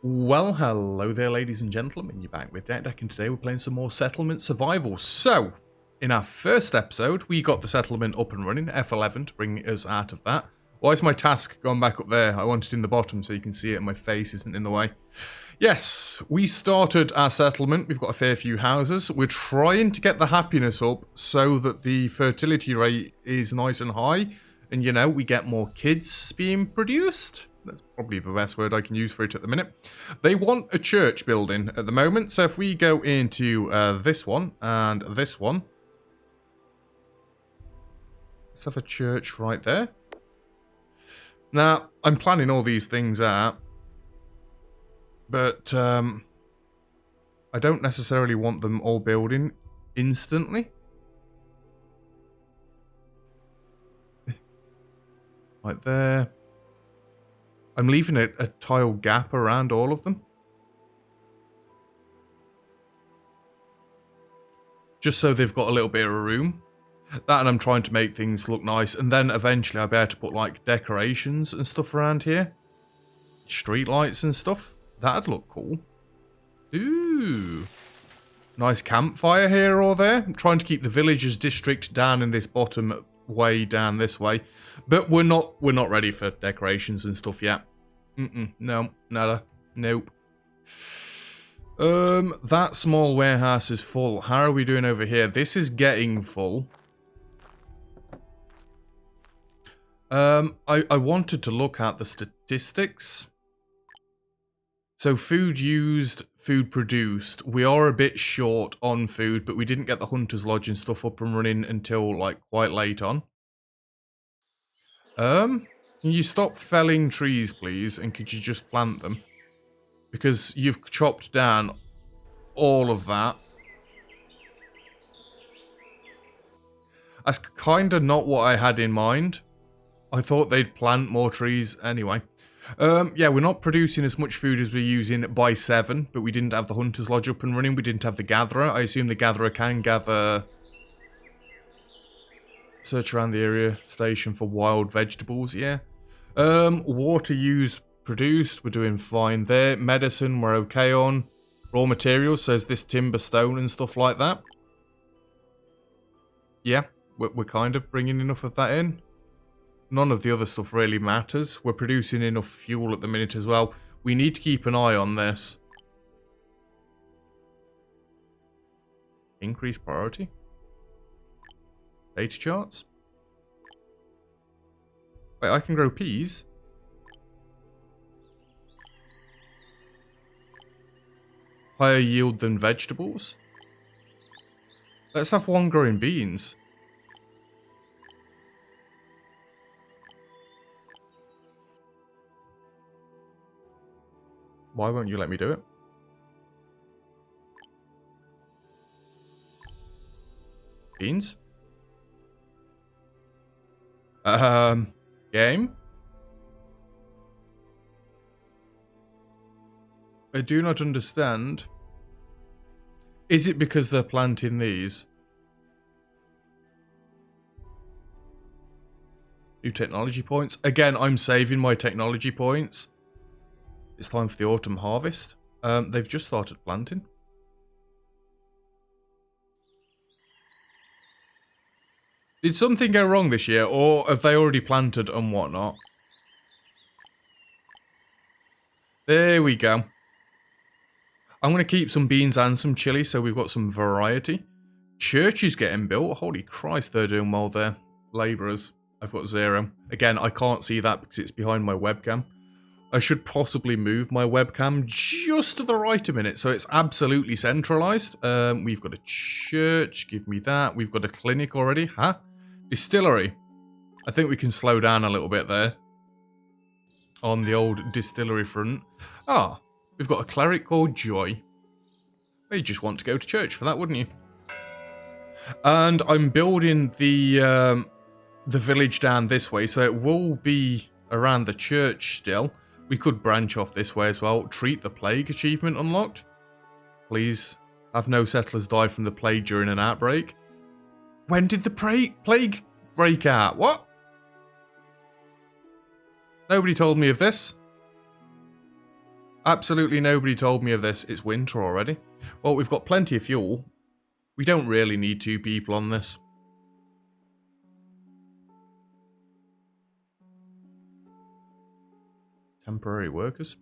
Well, hello there, ladies and gentlemen. You're back with Deck, and today we're playing some more Settlement Survival. So, in our first episode, we got the settlement up and running, F11, to bring us out of that. Why is my task gone back up there? I want it in the bottom so you can see it and my face isn't in the way. Yes, we started our settlement. We've got a fair few houses. We're trying to get the happiness up so that the fertility rate is nice and high. And, you know, we get more kids being produced. That's probably the best word I can use for it at the minute. They want a church building at the moment. So if we go into this one and this one. Let's have a church right there. Now, I'm planning all these things out. But I don't necessarily want them all building instantly. Right there. I'm leaving a tile gap around all of them. Just so they've got a little bit of room. That, and I'm trying to make things look nice. And then eventually I'll be able to put like decorations and stuff around here. Street lights and stuff. That'd look cool. Ooh. Nice campfire here or there. I'm trying to keep the villagers district down in this bottom way down this way. But we're not ready for decorations and stuff yet. No, nada. Nope. That small warehouse is full. How are we doing over here? This is getting full. I wanted to look at the statistics. So food used, food produced. We are a bit short on food, but we didn't get the Hunter's Lodge and stuff up and running until like quite late on. Can you stop felling trees, please? And could you just plant them? Because you've chopped down all of that. That's kind of not what I had in mind. I thought they'd plant more trees anyway. Yeah, we're not producing as much food as we're using by 7, but we didn't have the Hunter's Lodge up and running. We didn't have the Gatherer. I assume the Gatherer can gather... Search around the area station for wild vegetables, yeah. Water used, produced, we're doing fine there. Medicine, we're okay on. Raw materials, so is this timber, stone and stuff like that. Yeah, we're kind of bringing enough of that in. None of the other stuff really matters. We're producing enough fuel at the minute as well. We need to keep an eye on this. Increase priority. Data charts. Wait, I can grow peas? Higher yield than vegetables? Let's have one growing beans. Why won't you let me do it? Beans? Game? I do not understand. Is it because they're planting these? New technology points. Again, I'm saving my technology points. It's time for the autumn harvest. They've just started planting. Did something go wrong this year, or have they already planted and whatnot? There we go. I'm going to keep some beans and some chili, so we've got some variety. Church is getting built. Holy Christ, they're doing well there. Labourers. I've got 0. Again, I can't see that because it's behind my webcam. I should possibly move my webcam just to the right a minute, so it's absolutely centralised. We've got a church. Give me that. We've got a clinic already. Huh? Distillery. I think we can slow down a little bit there. On the old distillery front. Ah, we've got a cleric called Joy. Well, you just want to go to church for that, wouldn't you? And I'm building the village down this way, so it will be around the church still. We could branch off this way as well. Treat the plague achievement unlocked. Please have no settlers die from the plague during an outbreak. When did the plague break out? What? Nobody told me of this. Absolutely nobody told me of this. It's winter already. Well, we've got plenty of fuel. We don't really need 2 people on this. Temporary workers.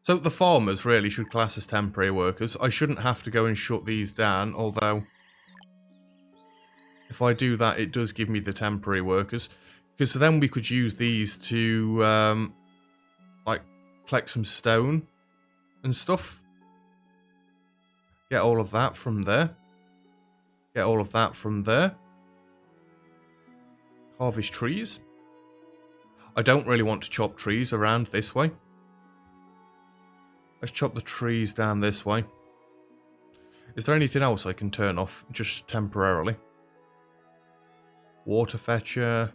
So the farmers really should class as temporary workers. I shouldn't have to go and shut these down, although if I do that, it does give me the temporary workers. Because then we could use these to, like, collect some stone and stuff. Get all of that from there. Get all of that from there. Harvest trees. I don't really want to chop trees around this way. Let's chop the trees down this way. Is there anything else I can turn off just temporarily? Water fetcher.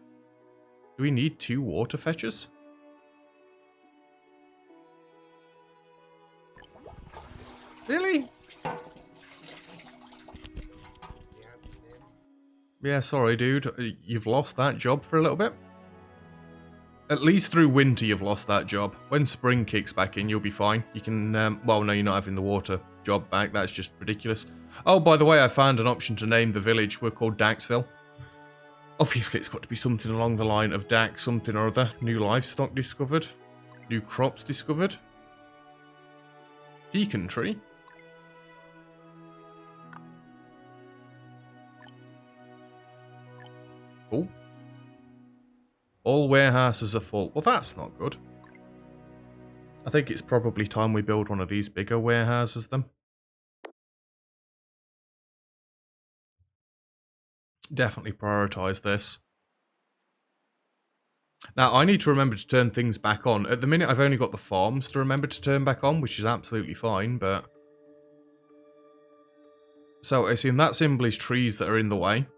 Do we need 2 water fetchers? Really? Yeah, sorry, dude. You've lost that job for a little bit. At least through winter you've lost that job. When spring kicks back in, you'll be fine. You can, well, no, you're not having the water job back. That's just ridiculous. Oh, by the way, I found an option to name the village. We're called Daxville. Obviously, it's got to be something along the line of Dax something or other. New livestock discovered. New crops discovered. Beacon tree. Cool. All warehouses are full. Well, that's not good. I think it's probably time we build one of these bigger warehouses then. Definitely prioritize this. Now, I need to remember to turn things back on. At the minute, I've only got the farms to remember to turn back on, which is absolutely fine, but... So, I assume that symbol is trees that are in the way.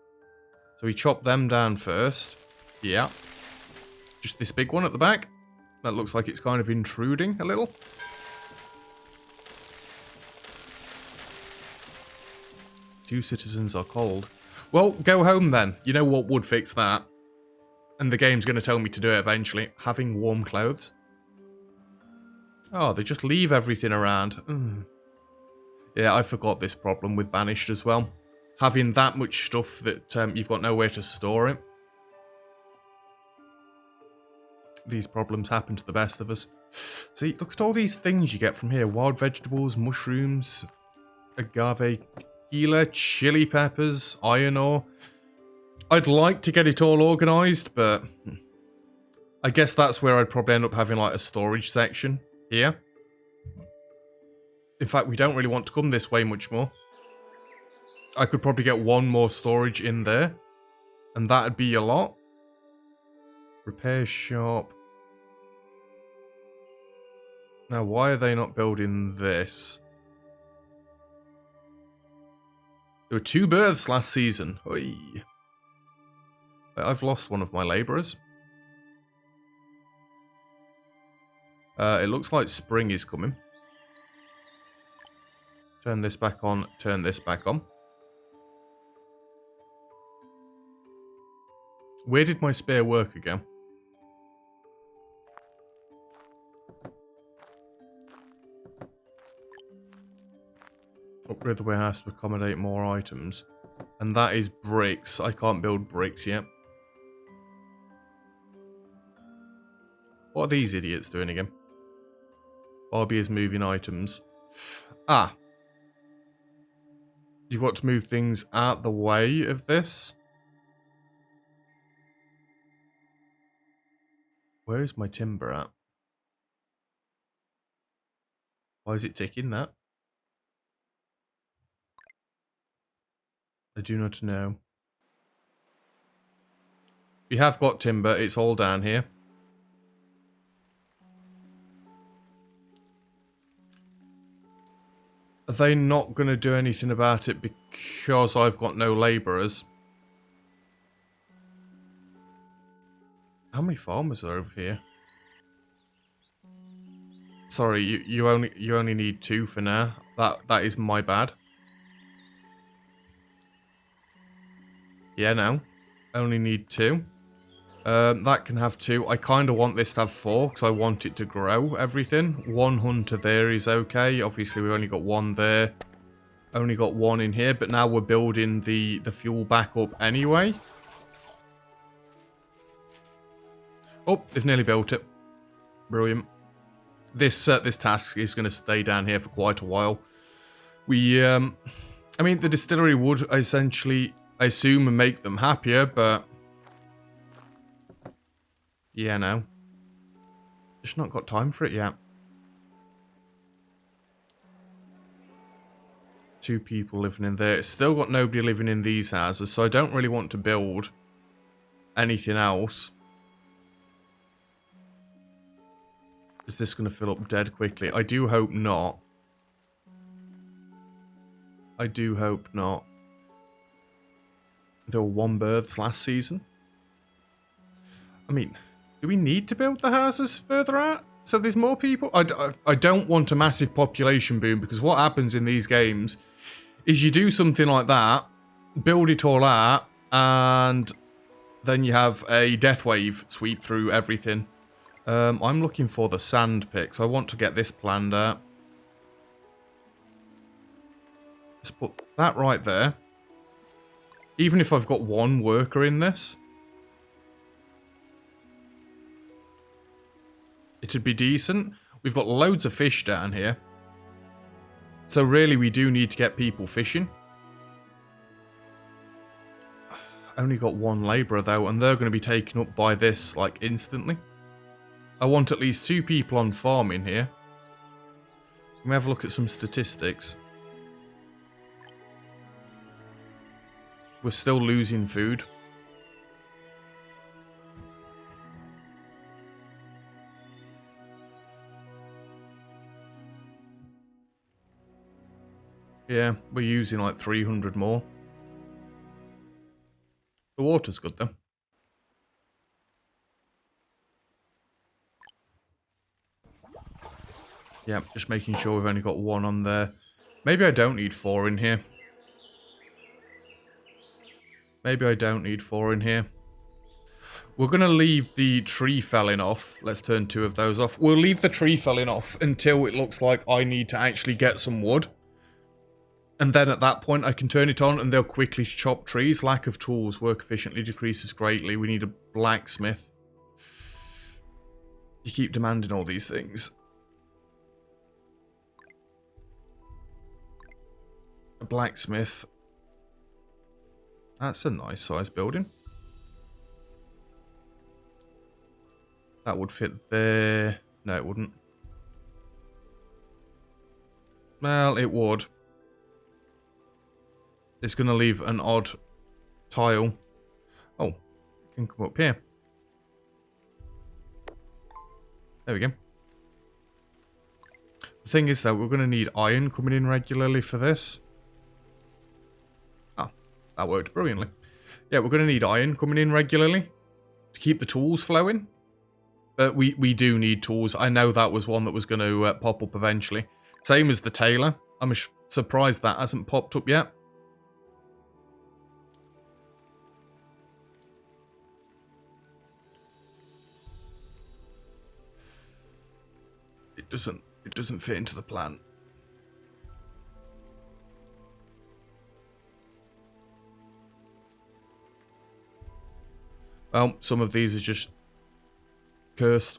So we chop them down first. Yeah. Just this big one at the back. That looks like it's kind of intruding a little. Two citizens are cold. Well, go home then. You know what would fix that? And the game's going to tell me to do it eventually. Having warm clothes. Oh, they just leave everything around. Yeah, I forgot this problem with Banished as well. Having that much stuff that you've got nowhere to store it. These problems happen to the best of us. See, look at all these things you get from here. Wild vegetables, mushrooms, agave, tequila, chili peppers, iron ore. I'd like to get it all organised, but I guess that's where I'd probably end up having like a storage section here. In fact, we don't really want to come this way much more. I could probably get one more storage in there, and that'd be a lot. Repair shop. Now, why are they not building this? There were 2 births last season. Oy. I've lost one of my labourers. It looks like spring is coming. Turn this back on, turn this back on. Where did my spare worker go? Upgrade the warehouse to accommodate more items. And that is bricks. I can't build bricks yet. What are these idiots doing again? Barbie is moving items. Ah. You've got to move things out the way of this. Where is my timber at? Why is it ticking that? I do not know. We have got timber. It's all down here. Are they not going to do anything about it because I've got no labourers? How many farmers are over here? Sorry, you only need 2 for now. That is my bad. Yeah, no. Only need 2. That can have 2. I kind of want this to have 4 because I want it to grow everything. 1 hunter there is okay. Obviously, we've only got 1 there. Only got 1 in here, but now we're building the fuel back up anyway. Oh, they've nearly built it. Brilliant. This task is going to stay down here for quite a while. I mean, the distillery would essentially, I assume, make them happier, but yeah, no. Just not got time for it yet. 2 people living in there. It's still got nobody living in these houses, so I don't really want to build anything else. Is this going to fill up dead quickly? I do hope not. I do hope not. There were 1 births last season. I mean, do we need to build the houses further out so there's more people? I don't want a massive population boom, because what happens in these games is you do something like that, build it all out, and then you have a death wave sweep through everything. I'm looking for the sand picks. I want to get this planned out. Let's put that right there. Even if I've got 1 worker in this, it'd be decent. We've got loads of fish down here. So really we do need to get people fishing. Only got 1 labourer though, and they're going to be taken up by this like instantly. I want at least 2 people on farming here. Let me have a look at some statistics. We're still losing food. Yeah, we're using like 300 more. The water's good though. Yeah, just making sure we've only got 1 on there. Maybe I don't need 4 in here. Maybe I don't need 4 in here. We're going to leave the tree felling off. Let's turn 2 of those off. We'll leave the tree felling off until it looks like I need to actually get some wood. And then at that point I can turn it on and they'll quickly chop trees. Lack of tools. Work efficiently decreases greatly. We need a blacksmith. You keep demanding all these things. A blacksmith. That's a nice size building. That would fit there. No, it wouldn't. Well, it would. It's going to leave an odd tile. Oh, it can come up here. There we go. The thing is, though, we're going to need iron coming in regularly for this. Oh, that worked brilliantly. Yeah, we're going to need iron coming in regularly to keep the tools flowing. But we do need tools. I know that was one that was going to pop up eventually. Same as the tailor. I'm surprised that hasn't popped up yet. It doesn't fit into the plan. Well, some of these are just cursed.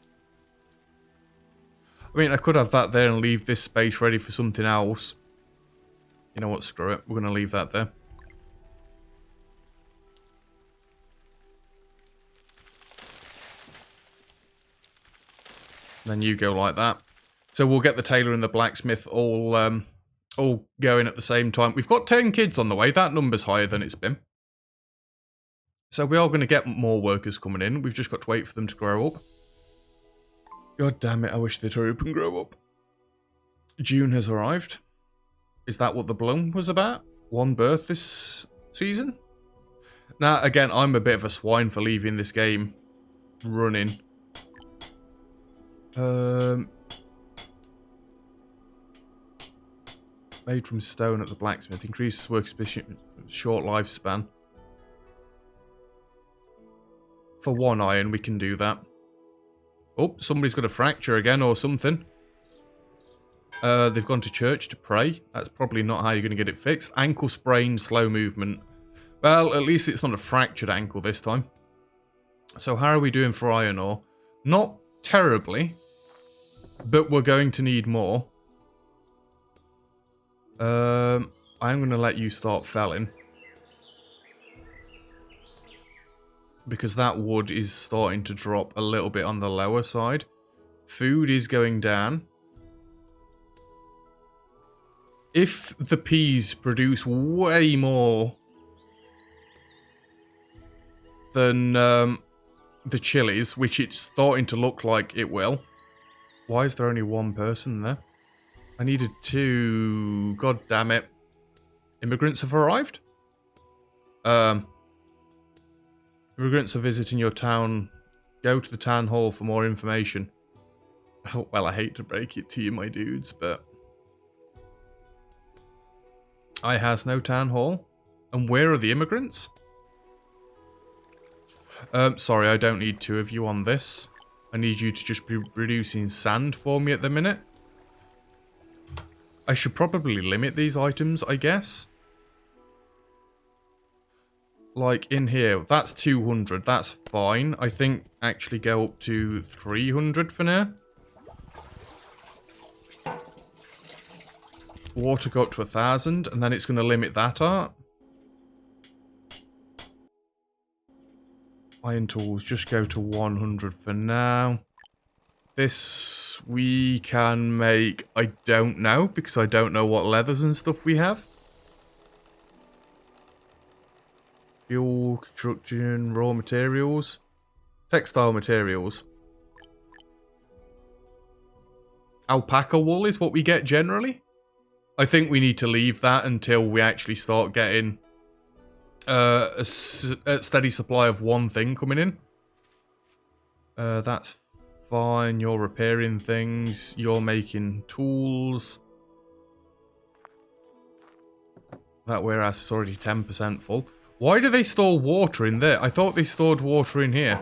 I mean, I could have that there and leave this space ready for something else. You know what, screw it. We're going to leave that there. Then you go like that. So we'll get the tailor and the blacksmith all going at the same time. We've got 10 kids on the way. That number's higher than it's been. So we are going to get more workers coming in. We've just got to wait for them to grow up. God damn it, I wish they'd hurry up and grow up. June has arrived. Is that what the bloom was about? 1 birth this season? Now, again, I'm a bit of a swine for leaving this game running. Made from stone at the blacksmith. Increases workspace short lifespan. For 1 iron, we can do that. Oh, somebody's got a fracture again or something. They've gone to church to pray. That's probably not how you're going to get it fixed. Ankle sprain, slow movement. Well, at least it's not a fractured ankle this time. So how are we doing for iron ore? Not terribly, but we're going to need more. I'm going to let you start felling. Because that wood is starting to drop a little bit on the lower side. Food is going down. If the peas produce way more than the chilies, which it's starting to look like it will. Why is there only 1 person there? I needed 2. God damn it. Immigrants have arrived? Immigrants are visiting your town. Go to the town hall for more information. Oh, well, I hate to break it to you, my dudes, but I has no town hall. And where are the immigrants? Sorry, I don't need 2 of you on this. I need you to just be reducing sand for me at the minute. I should probably limit these items, I guess. Like in here, that's 200, that's fine. I think actually go up to 300 for now. Water go up to 1,000, and then it's going to limit that art. Iron tools just go to 100 for now. This we can make, I don't know, because I don't know what leathers and stuff we have. Fuel, construction, raw materials, textile materials. Alpaca wool is what we get generally. I think we need to leave that until we actually start getting a steady supply of one thing coming in. That's fine. You're repairing things. You're making tools. That warehouse is already 10% full. Why do they store water in there? I thought they stored water in here.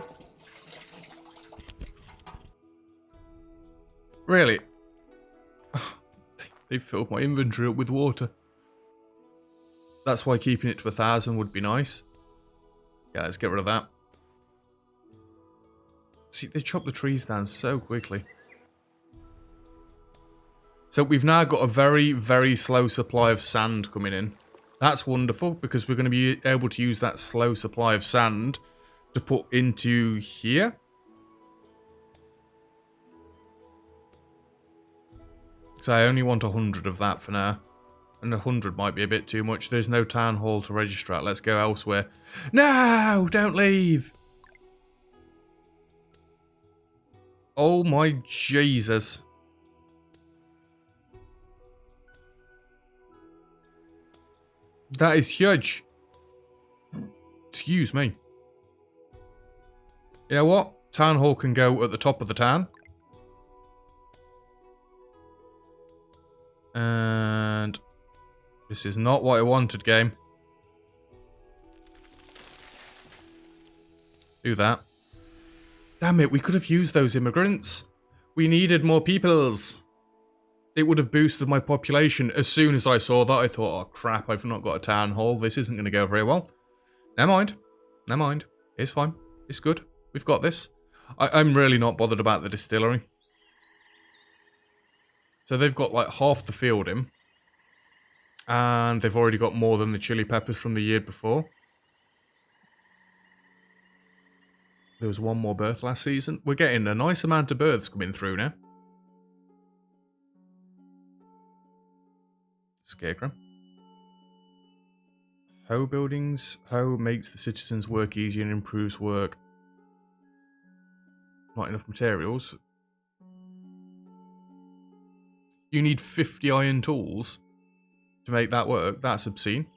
Really? They filled my inventory up with water. That's why keeping it to 1,000 would be nice. Yeah, let's get rid of that. See, they chop the trees down so quickly. So we've now got a very, very slow supply of sand coming in. That's wonderful, because we're going to be able to use that slow supply of sand to put into here. So I only want 100 of that for now. And 100 might be a bit too much. There's no town hall to register at. Let's go elsewhere. No! Don't leave! Oh my Jesus. That is huge. Excuse me. You know what? Town hall can go at the top of the town. And this is not what I wanted, game. Do that. Damn it, we could have used those immigrants. We needed more peoples. It would have boosted my population. As soon as I saw that, I thought, oh crap, I've not got a town hall. This isn't going to go very well. Never mind. Never mind. It's fine. It's good. We've got this. I'm really not bothered about the distillery. So they've got like half the field in. And they've already got more than the chili peppers from the year before. There was one more birth last season. We're getting a nice amount of births coming through now. Scarecrow. Hoe buildings. Hoe makes the citizens' work easier and improves work. Not enough materials. You need 50 iron tools to make that work. That's obscene.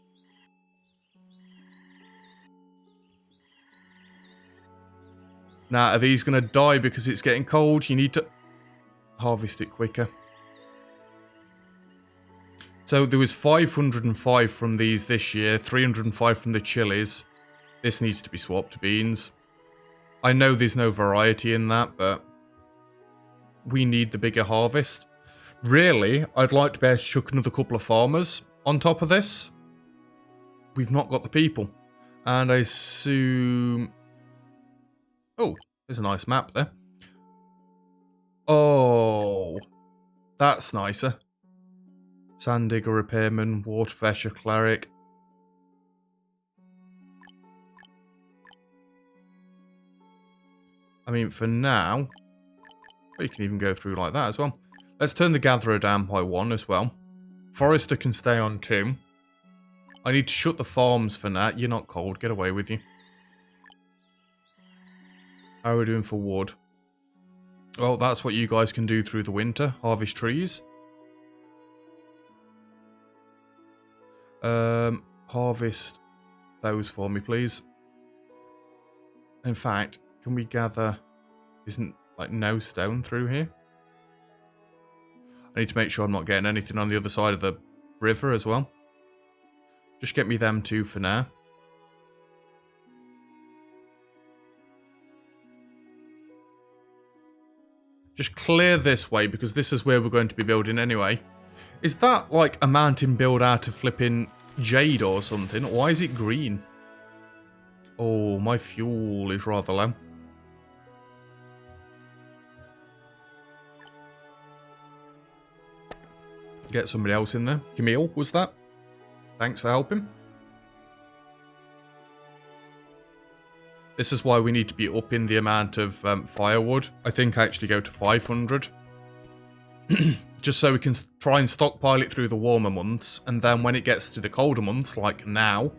Now, are these going to die because it's getting cold? You need to harvest it quicker. So there was 505 from these this year, 305 from the chilies. This needs to be swapped to beans. I know there's no variety in that, but we need the bigger harvest. Really, I'd like to be able to chuck another couple of farmers on top of this. We've not got the people. And I assume... Oh, there's a nice map there. Oh, that's nicer. Sand digger, repairman, water fetcher, cleric. I mean, for now, you can even go through like that as well. Let's turn the gatherer down by 1 as well. Forester can stay on 2. I need to shut the farms for now. You're not cold. Get away with you. How are we doing for wood? Well, that's what you guys can do through the winter. Harvest trees. Harvest those for me, please. In fact, can we gather... Isn't, like, no stone through here? I need to make sure I'm not getting anything on the other side of the river as well. Just get me them 2 for now. Just clear this way, because this is where we're going to be building anyway. Is that like a mountain built out of flipping jade or something? Why is it green? Oh, my fuel is rather low. Get somebody else in there. Camille, was that? Thanks for helping. This is why we need to be upping the amount of firewood. I think I actually go to 500. Just so we can try and stockpile it through the warmer months. And then when it gets to the colder months, like now,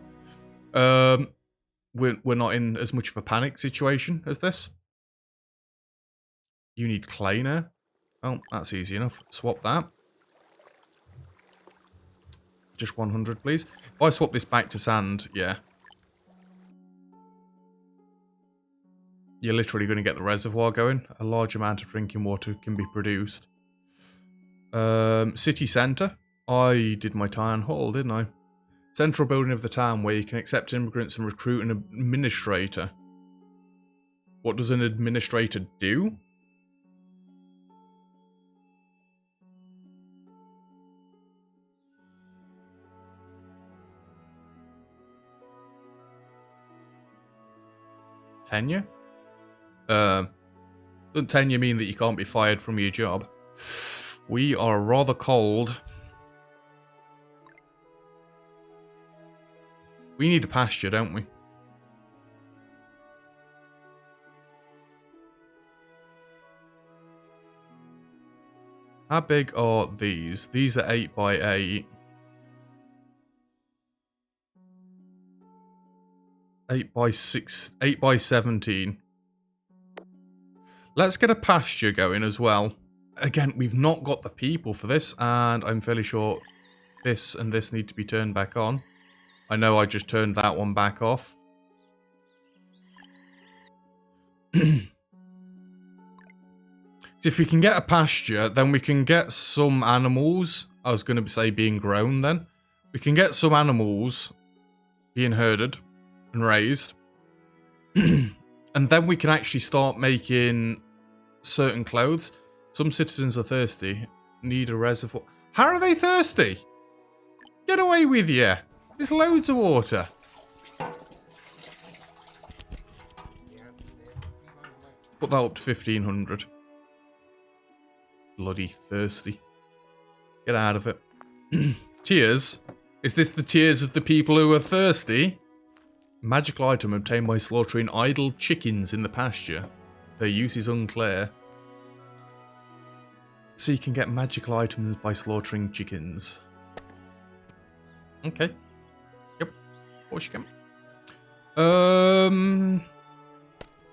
we're not in as much of a panic situation as this. You need clay now. Oh, that's easy enough. Swap that. Just 100, please. If I swap this back to sand, yeah. You're literally going to get the reservoir going. A large amount of drinking water can be produced. City centre. I did my town hall, didn't I? Central building of the town where you can accept immigrants and recruit an administrator. What does an administrator do? Tenure? Doesn't tenure mean that you can't be fired from your job? We are rather cold. We need a pasture, don't we? How big are these? These are 8 by 8. 8 by 6, 8 by 17. Let's get a pasture going as well. Again, we've not got the people for this, and I'm fairly sure this and this need to be turned back on. I know I just turned that one back off. If we can get a pasture, then we can get some animals. I was going to say being grown then. We can get some animals being herded and raised. And then we can actually start making certain clothes. Some citizens are thirsty. Need a reservoir. How are they thirsty? Get away with you. There's loads of water. Put that up to 1500. Bloody thirsty. Get out of it. Tears? Is this the tears of the people who are thirsty? Magical item obtained by slaughtering idle chickens in the pasture. Their use is unclear. So you can get magical items by slaughtering chickens. Okay. Yep. Of course you can.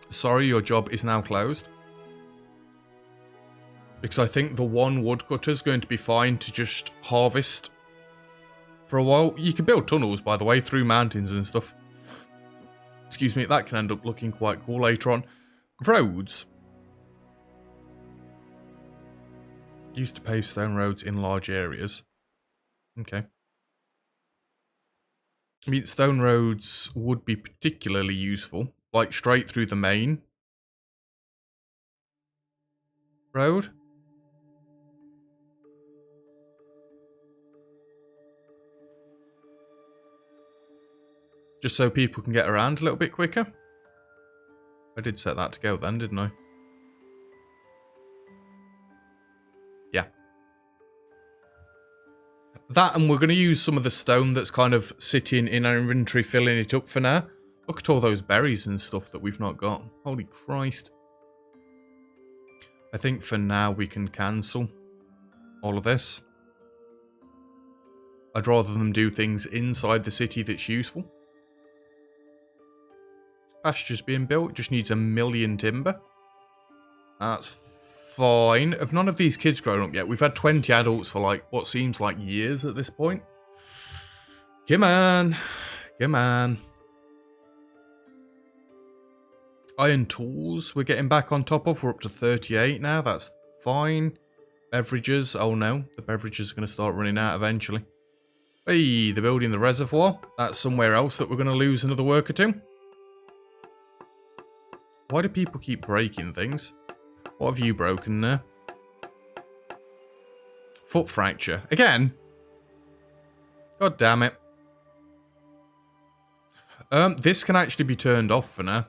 Sorry, your job is now closed. Because I think the one woodcutter is going to be fine to just harvest for a while. You can build tunnels, by the way, through mountains and stuff. Excuse me, that can end up looking quite cool later on. Roads. Used to pave stone roads in large areas. Okay. I mean, stone roads would be particularly useful. Like, straight through the main road. Just so people can get around a little bit quicker. I did set that to go then, didn't I? Yeah. That, and we're going to use some of the stone that's kind of sitting in our inventory, filling it up for now. Look at all those berries and stuff that we've not got. Holy Christ. I think for now we can cancel all of this. I'd rather them do things inside the city that's useful. Pasture's being built, just needs 1 million timber. That's fine. Have none of these kids grown up yet? We've had 20 adults for like what seems like years at this point. Come on. Come on. Iron tools we're getting back on top of. We're up to 38 now. That's fine. Beverages. Oh no. The beverages are going to start running out eventually. Hey, they're building the reservoir. That's somewhere else that we're going to lose another worker to. Why do people keep breaking things? What have you broken there? Foot fracture. Again? God damn it. This can actually be turned off for now.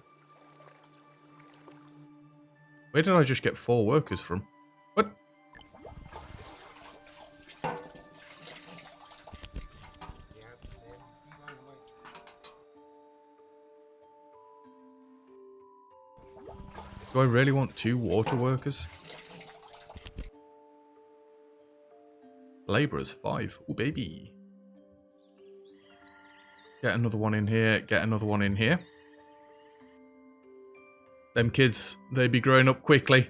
Where did I just get 4 workers from? What? Do I really want 2 water workers? Labourers 5. Oh baby. Get another one in here. Get another one in here. Them kids, they be growing up quickly.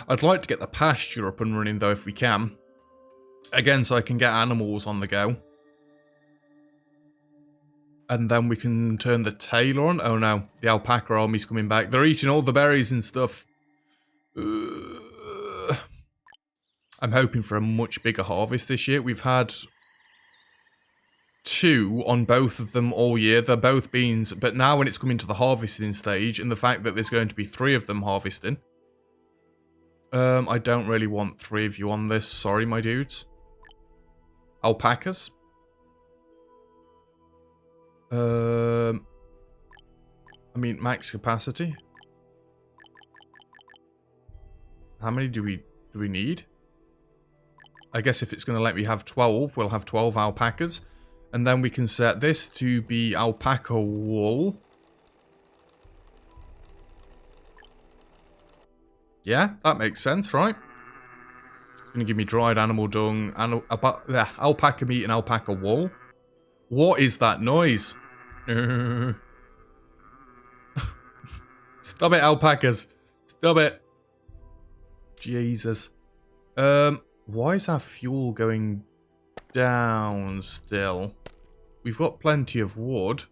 I'd like to get the pasture up and running though if we can. Again, so I can get animals on the go. And then we can turn the tailor on. Oh no, the alpaca army's coming back. They're eating all the berries and stuff. I'm hoping for a much bigger harvest this year. We've had 2 on both of them all year. They're both beans. But now when it's coming to the harvesting stage, and the fact that there's going to be 3 of them harvesting. I don't really want 3 of you on this. Sorry, my dudes. Alpacas. I mean, max capacity. How many do we need? I guess if it's going to let me have 12, we'll have 12 alpacas. And then we can set this to be alpaca wool. Yeah, that makes sense, right? It's going to give me dried animal dung, alpaca meat and alpaca wool. What is that noise? Stop it, alpacas. Stop it. Jesus. Why is our fuel going down still? We've got plenty of wood.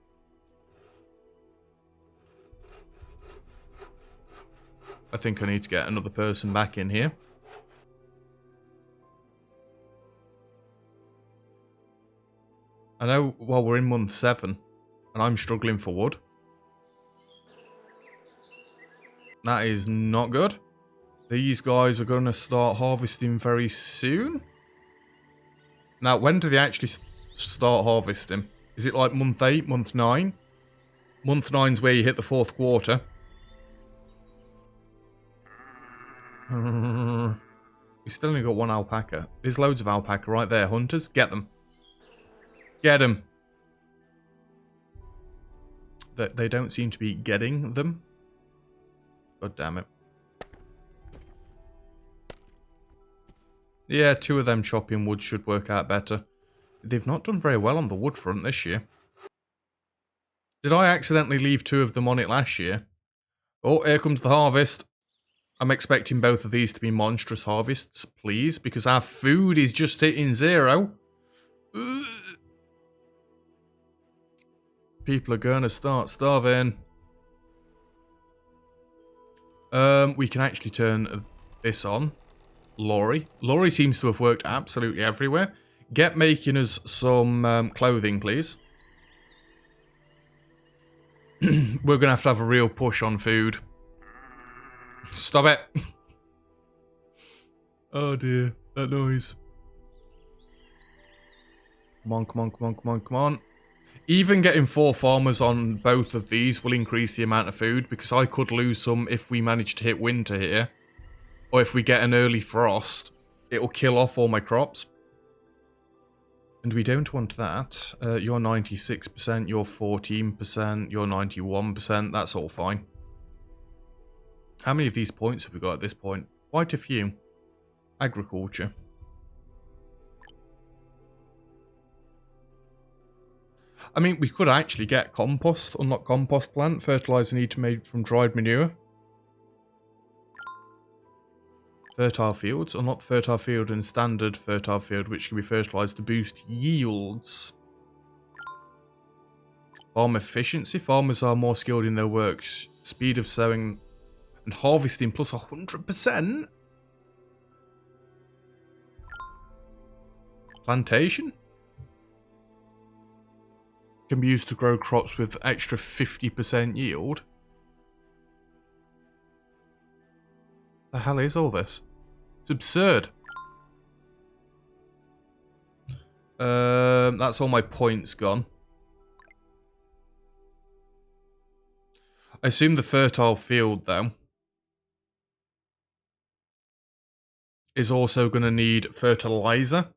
I think I need to get another person back in here. I know, well, we're in month 7, and I'm struggling for wood. That is not good. These guys are going to start harvesting very soon. Now, when do they actually start harvesting? Is it like month 8, month 9? Month 9's where you hit the 4th quarter. We still only got 1 alpaca. There's loads of alpaca right there. Hunters, get them. Get them. They don't seem to be getting them. God damn it. Yeah, 2 of them chopping wood should work out better. They've not done very well on the wood front this year. Did I accidentally leave 2 of them on it last year? Oh, here comes the harvest. I'm expecting both of these to be monstrous harvests, please, because our food is just hitting 0. Ugh. People are gonna start starving. We can actually turn this on. Lorry. Lorry seems to have worked absolutely everywhere. Get making us some clothing, please. We're going to have a real push on food. Stop it. Oh dear, that noise. Come on, come on, come on, come on, come on. Even getting 4 farmers on both of these will increase the amount of food, because I could lose some if we manage to hit winter here. Or if we get an early frost, it'll kill off all my crops. And we don't want that. You're 96%, you're 14%, you're 91%, that's all fine. How many of these points have we got at this point? Quite a few. Agriculture. I mean, we could actually get compost, unlock compost plant, fertilizer need to be made from dried manure. Fertile fields, unlock fertile field and standard fertile field, which can be fertilized to boost yields. Farm efficiency, farmers are more skilled in their work. Speed of sowing and harvesting plus 100%. Plantation can be used to grow crops with extra 50% yield. The hell is all this? It's absurd. That's all my points gone. I assume the fertile field, though, is also going to need fertilizer.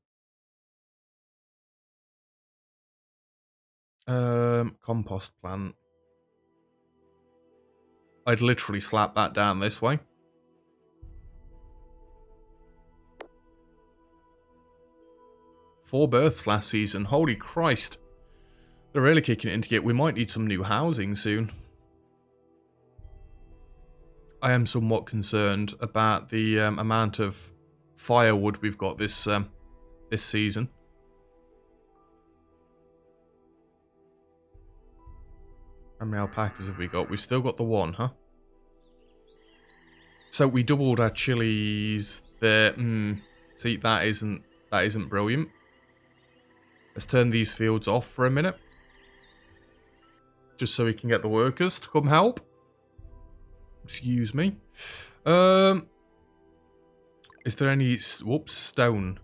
Compost plant. I'd literally slap that down this way. Four births last season. Holy Christ. They're really kicking it into gear. We might need some new housing soon. I am somewhat concerned about the amount of firewood we've got this season. How many alpacas have we got? We've still got the one, huh? So we doubled our chilies there. See, that isn't brilliant. Let's turn these fields off for a minute. Just so we can get the workers to come help. Excuse me. Is there any... Whoops, stone.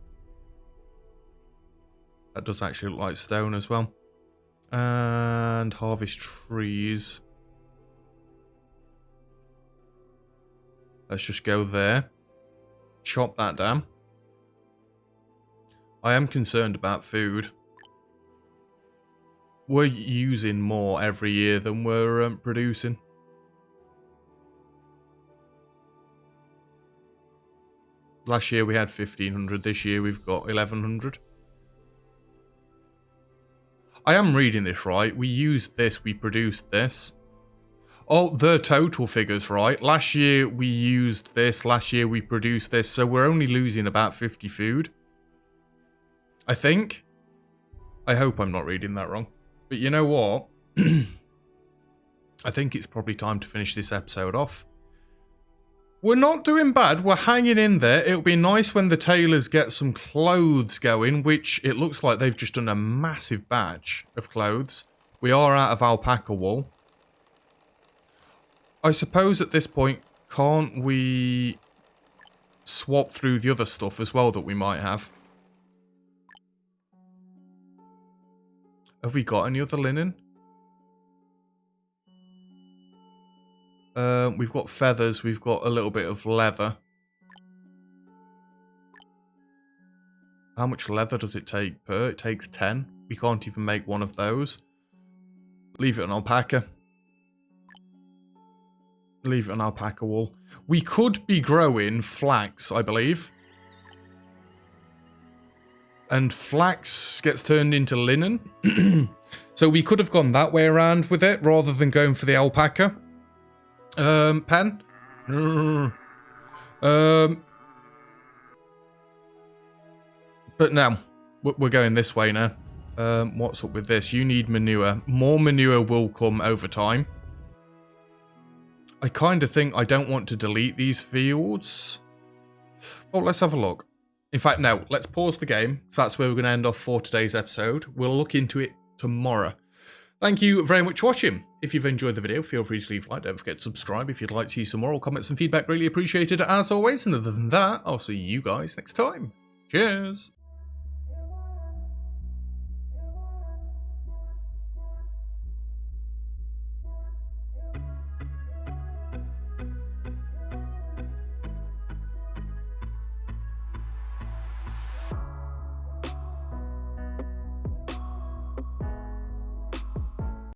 That does actually look like stone as well. And harvest trees. Let's just go there. Chop that down. I am concerned about food. We're using more every year than we're producing. Last year we had 1,500. This year we've got 1,100. I am reading this right. We used this. We produced this. Oh, the total figures, right? Last year we used this. Last year we produced this. So we're only losing about 50 food. I think. I hope I'm not reading that wrong. But you know what? I think it's probably time to finish this episode off. We're not doing bad. We're hanging in there. It'll be nice when the tailors get some clothes going, which it looks like they've just done a massive batch of clothes. We are out of alpaca wool. I suppose at this point, can't we swap through the other stuff as well that we might have? Have we got any other linen? We've got feathers, we've got a little bit of leather. How much leather does it take per? It takes 10. We can't even make one of those. Leave it on alpaca. Leave it on alpaca wool. We could be growing flax, I believe. And flax gets turned into linen. So we could have gone that way around with it rather than going for the alpaca. Pen? But no, we're going this way now. What's up with this? You need manure. More manure will come over time. I kind of think I don't want to delete these fields. Oh, let's have a look. In fact, no, let's pause the game. So that's where we're going to end off for today's episode. We'll look into it tomorrow. Thank you very much for watching. If you've enjoyed the video, feel free to leave a like. Don't forget to subscribe if you'd like to see some more. Comments and feedback really appreciated as always. And other than that, I'll see you guys next time. Cheers.